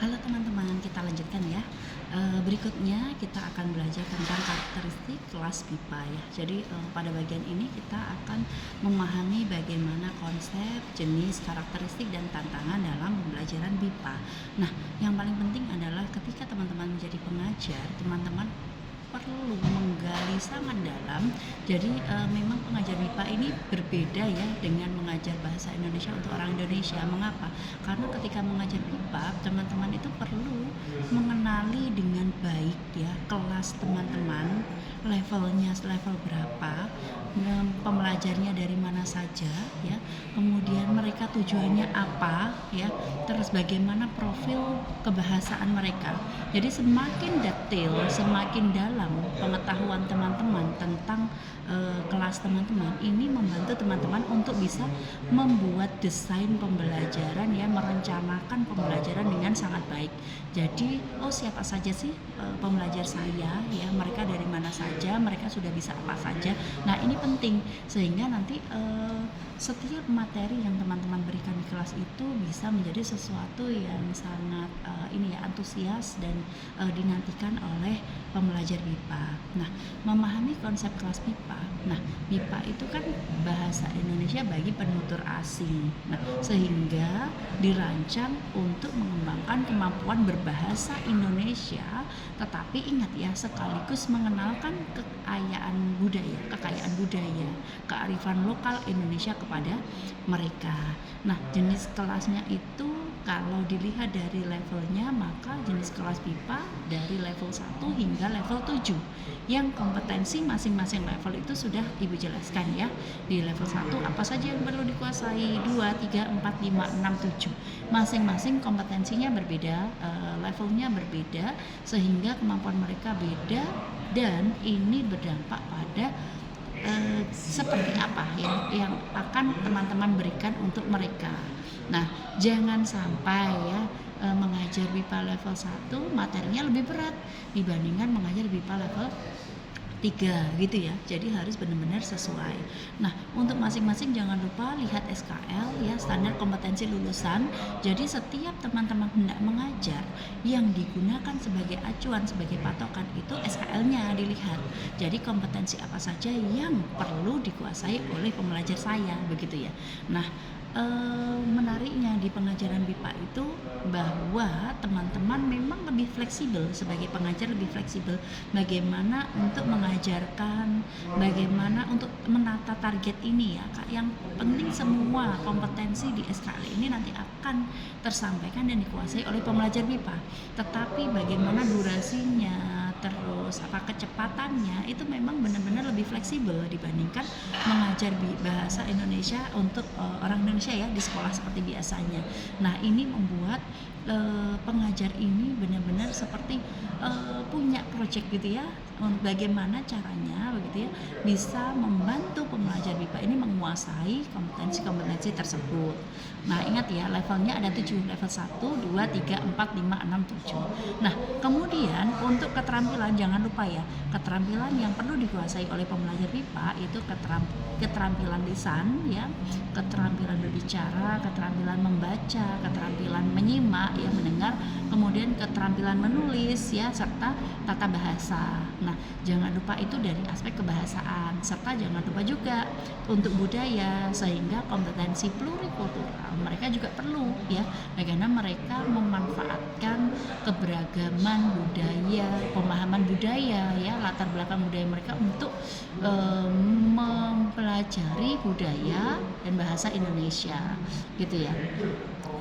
Halo teman-teman, kita lanjutkan ya. Berikutnya kita akan belajar tentang karakteristik kelas BIPA ya. Jadi pada bagian ini kita akan memahami bagaimana konsep, jenis, karakteristik dan tantangan dalam pembelajaran BIPA. Nah, yang paling penting adalah ketika teman-teman menjadi pengajar, teman-teman perlu menggali sangat dalam. Jadi memang pengajar BIPA ini berbeda ya dengan mengajar bahasa Indonesia untuk orang Indonesia. Mengapa? Karena ketika mengajar BIPA, teman-teman itu perlu mengenali dengan baik ya kelas teman-teman, levelnya level berapa, pembelajarnya dari mana saja ya, kemudian mereka tujuannya apa ya, terus bagaimana profil kebahasaan mereka. Jadi semakin detail, semakin dalam pengetahuan teman-teman tentang kelas teman-teman, ini membantu teman-teman untuk bisa membuat desain pembelajaran ya, merencanakan pembelajaran dengan sangat baik. Jadi siapa saja sih pembelajar saya ya, mereka dari mana saja, mereka sudah bisa apa saja. Nah ini penting sehingga nanti setiap materi yang teman-teman berikan di kelas itu bisa menjadi sesuatu yang sangat antusias dan dinantikan oleh pembelajar BIPA. Nah, memahami konsep kelas BIPA. Nah, BIPA itu kan bahasa Indonesia bagi penutur asing. Nah, sehingga dirancang untuk mengembangkan kemampuan berbahasa Indonesia, tetapi ingat ya, sekaligus mengenalkan kekayaan budaya, kearifan lokal Indonesia kepada mereka. Nah, jenis kelasnya itu kalau dilihat dari levelnya, maka jenis kelas BIPA dari level 1 hingga level 7. Yang kompetensi masing-masing level itu sudah Ibu jelaskan ya. Di level 1 apa saja yang perlu dikuasai, 2, 3, 4, 5, 6, 7. Masing-masing kompetensinya berbeda, levelnya berbeda, sehingga kemampuan mereka beda, dan ini berdampak pada seperti apa yang akan teman-teman berikan untuk mereka. Nah, jangan sampai ya mengajar BIPA level 1 materinya lebih berat dibandingkan mengajar BIPA level 3 gitu ya. Jadi harus benar-benar sesuai. Nah, untuk masing-masing jangan lupa lihat SKL ya, standar kompetensi lulusan. Jadi setiap teman-teman hendak mengajar, yang digunakan sebagai acuan, sebagai patokan itu SKL-nya dilihat. Jadi kompetensi apa saja yang perlu dikuasai oleh pembelajar saya, begitu ya. Nah, menariknya di pengajaran BIPA itu bahwa teman-teman memang lebih fleksibel, sebagai pengajar lebih fleksibel bagaimana untuk mengajarkan, bagaimana untuk menata target ini ya Kak. Yang penting semua kompetensi di SKL ini nanti akan tersampaikan dan dikuasai oleh pembelajar BIPA, tetapi bagaimana durasinya, terus kecepatannya itu memang benar-benar lebih fleksibel dibandingkan mengajar bahasa Indonesia untuk orang Indonesia ya di sekolah seperti biasanya. Nah, ini membuat pengajar ini benar-benar seperti punya project gitu ya, bagaimana caranya begitu ya bisa membantu pembelajar BIPA ini menguasai kompetensi-kompetensi tersebut. Nah, ingat ya, levelnya ada 7, level 1, 2, 3, 4, 5, 6, 7. Nah, kemudian untuk keterampilan jangan lupa ya, keterampilan yang perlu dikuasai oleh pembelajar BIPA itu keterampilan lisan ya, keterampilan berbicara, keterampilan membaca, keterampilan menyimak ya, mendengar, kemudian keterampilan menulis ya, serta tata bahasa. Nah, jangan lupa itu dari aspek kebahasaan, serta jangan lupa juga untuk budaya, sehingga kompetensi plurikultural mereka juga perlu ya, bagaimana mereka memanfaatkan keberagaman budaya, pemahaman budaya ya, latar belakang budaya mereka untuk mempelajari budaya dan bahasa Indonesia gitu ya.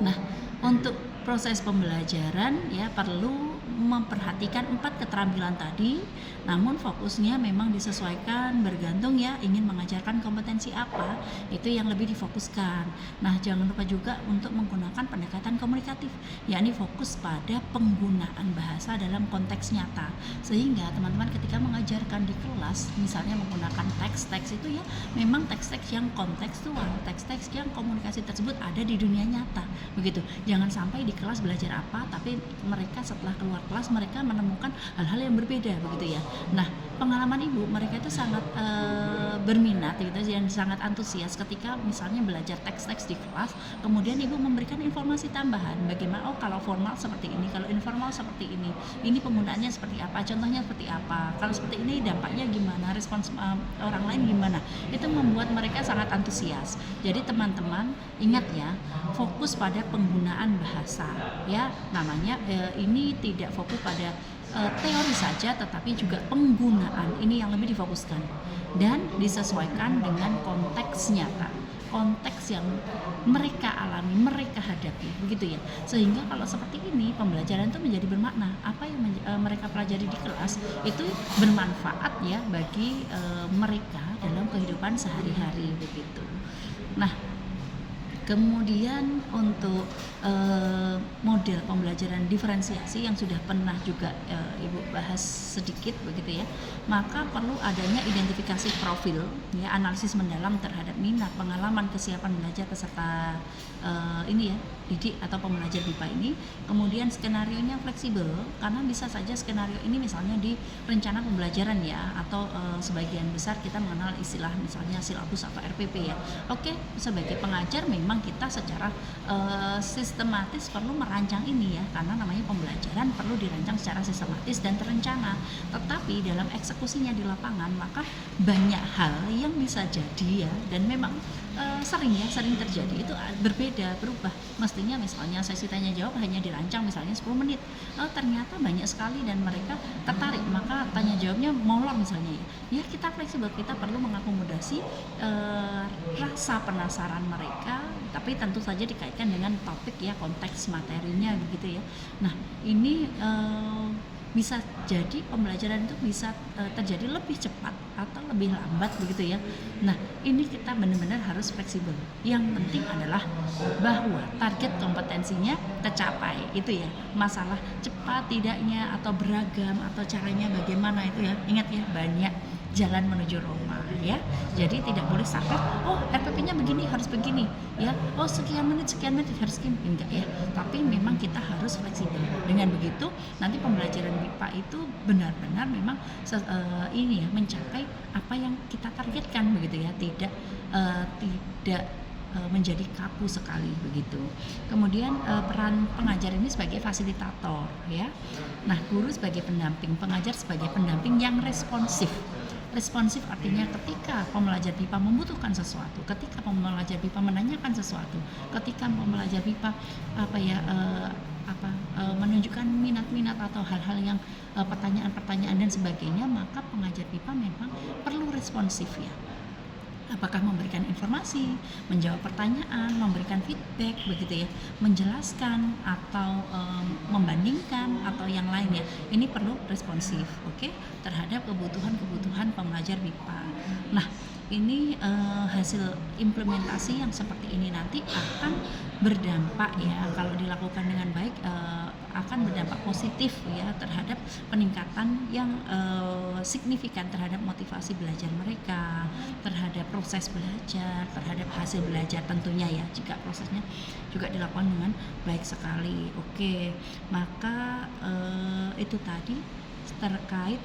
Nah, untuk proses pembelajaran ya perlu memperhatikan 4 keterampilan tadi, namun fokusnya memang disesuaikan bergantung ya ingin mengajarkan kompetensi apa, itu yang lebih difokuskan. Nah, jangan lupa juga untuk menggunakan pendekatan komunikatif, yakni fokus pada penggunaan bahasa dalam konteks nyata, sehingga teman-teman ketika mengajarkan di kelas misalnya menggunakan teks-teks itu ya memang teks-teks yang kontekstual, teks-teks yang komunikasi tersebut ada di dunia nyata begitu. Jangan sampai di kelas belajar apa, tapi mereka setelah keluar kelas mereka menemukan hal-hal yang berbeda begitu ya. Nah, pengalaman ibu mereka itu sangat berminat gitu dan sangat antusias ketika misalnya belajar teks-teks di kelas, kemudian ibu memberikan informasi tambahan bagaimana kalau formal seperti ini, kalau informal seperti ini penggunaannya seperti apa, contohnya seperti apa, kalau seperti ini dampaknya gimana, respons orang lain gimana. Itu membuat mereka sangat antusias. Jadi teman-teman ingat ya, fokus pada penggunaan bahasa ya, namanya ini tidak fokus pada teori saja, tetapi juga penggunaan ini yang lebih difokuskan dan disesuaikan dengan konteks nyata, konteks yang mereka alami, mereka hadapi, begitu ya. Sehingga kalau seperti ini pembelajaran itu menjadi bermakna. Apa yang mereka pelajari di kelas itu bermanfaat ya bagi mereka dalam kehidupan sehari-hari begitu. Nah, kemudian untuk model pembelajaran diferensiasi yang sudah pernah juga Ibu bahas sedikit begitu ya, maka perlu adanya identifikasi profil ya, analisis mendalam terhadap minat, pengalaman, kesiapan belajar peserta ini ya, didik atau pembelajar BIPA ini. Kemudian skenarionya fleksibel karena bisa saja skenario ini misalnya di rencana pembelajaran ya, atau sebagian besar kita mengenal istilah misalnya silabus atau RPP ya. Oke, sebagai pengajar memang kita secara sistematis perlu merancang ini ya, karena namanya pembelajaran perlu dirancang secara sistematis dan terencana. Tetapi dalam eksekusinya di lapangan maka banyak hal yang bisa jadi ya, dan memang sering terjadi itu berbeda, berubah. Mestinya misalnya sesi tanya jawab hanya dirancang misalnya 10 menit, ternyata banyak sekali dan mereka tertarik, maka tanya jawabnya molor misalnya ya. Kita fleksibel, kita perlu mengakomodasi rasa penasaran mereka, tapi tentu saja dikaitkan dengan topik ya, konteks materinya begitu ya. Nah, ini bisa jadi pembelajaran itu bisa terjadi lebih cepat atau lebih lambat begitu ya. Nah, ini kita benar-benar harus fleksibel. Yang penting adalah bahwa target kompetensinya tercapai itu ya. Masalah cepat tidaknya atau beragam atau caranya bagaimana itu ya. Ingat ya, banyak jalan menuju Roma ya. Jadi tidak boleh saklek, oh RPP-nya begini harus begini ya. Oh sekian menit harus begini, enggak ya. Tapi memang kita harus fleksibel. Dengan begitu nanti pembelajaran BIPA itu benar-benar memang ini ya, mencapai apa yang kita targetkan begitu ya. Tidak menjadi kaku sekali begitu. Kemudian peran pengajar ini sebagai fasilitator ya. Nah, guru sebagai pendamping, pengajar sebagai pendamping yang responsif. Responsif artinya ketika pembelajar BIPA membutuhkan sesuatu, ketika pembelajar BIPA menanyakan sesuatu, ketika pembelajar BIPA menunjukkan minat-minat atau hal-hal yang pertanyaan-pertanyaan dan sebagainya, maka pengajar BIPA memang perlu responsif ya. Apakah memberikan informasi, menjawab pertanyaan, memberikan feedback begitu ya, menjelaskan atau membandingkan atau yang lain ya. Ini perlu responsif, oke, terhadap kebutuhan pembelajar BIPA. Nah, ini hasil implementasi yang seperti ini nanti akan berdampak ya, kalau dilakukan dengan baik akan berdampak positif ya terhadap peningkatan yang signifikan terhadap motivasi belajar mereka, terhadap proses belajar, terhadap hasil belajar tentunya ya, jika prosesnya juga dilakukan dengan baik sekali. Oke, maka itu tadi terkait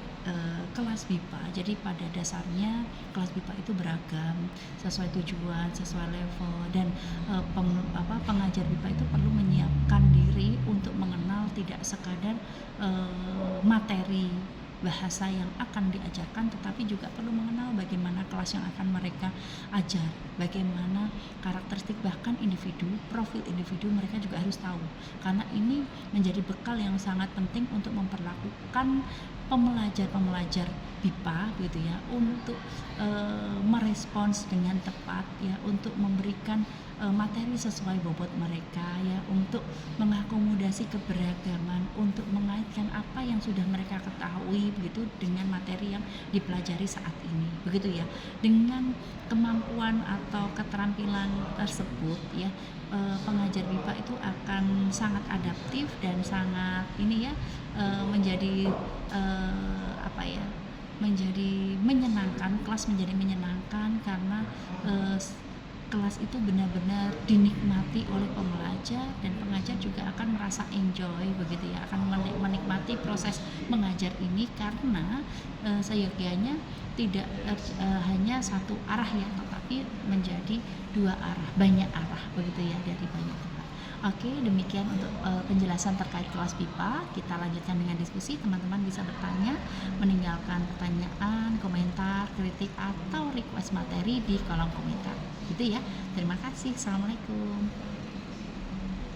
kelas BIPA. Jadi pada dasarnya kelas BIPA itu beragam, sesuai tujuan, sesuai level, dan pengajar BIPA itu perlu menyiapkan diri untuk mengenal tidak sekadar materi bahasa yang akan diajarkan, tetapi juga perlu mengenal bagaimana kelas yang akan mereka ajar, bagaimana karakteristik bahkan individu, profil individu mereka juga harus tahu, karena ini menjadi bekal yang sangat penting untuk memperlakukan pembelajar BIPA gitu ya, untuk merespons dengan tepat ya, untuk memberikan materi sesuai bobot mereka ya, untuk mengakomodasi keberagaman, untuk mengaitkan apa yang sudah mereka ketahui begitu dengan materi yang dipelajari saat ini begitu ya. Dengan kemampuan atau keterampilan tersebut ya, pengajar BIPA itu akan sangat adaptif dan sangat ini ya, menjadi menjadi menyenangkan, kelas menjadi menyenangkan karena kelas itu benar-benar dinikmati oleh pembelajar, dan pengajar juga akan merasa enjoy begitu ya, akan menikmati proses mengajar ini, karena seyogyanya tidak hanya satu arah ya, tetapi menjadi dua arah, banyak arah begitu ya, dari banyak tempat. Oke, demikian untuk penjelasan terkait kelas pipa. Kita lanjutkan dengan diskusi. Teman-teman bisa bertanya, meninggalkan pertanyaan, komentar, kritik, atau request materi di kolom komentar. Gitu ya. Terima kasih. Assalamualaikum.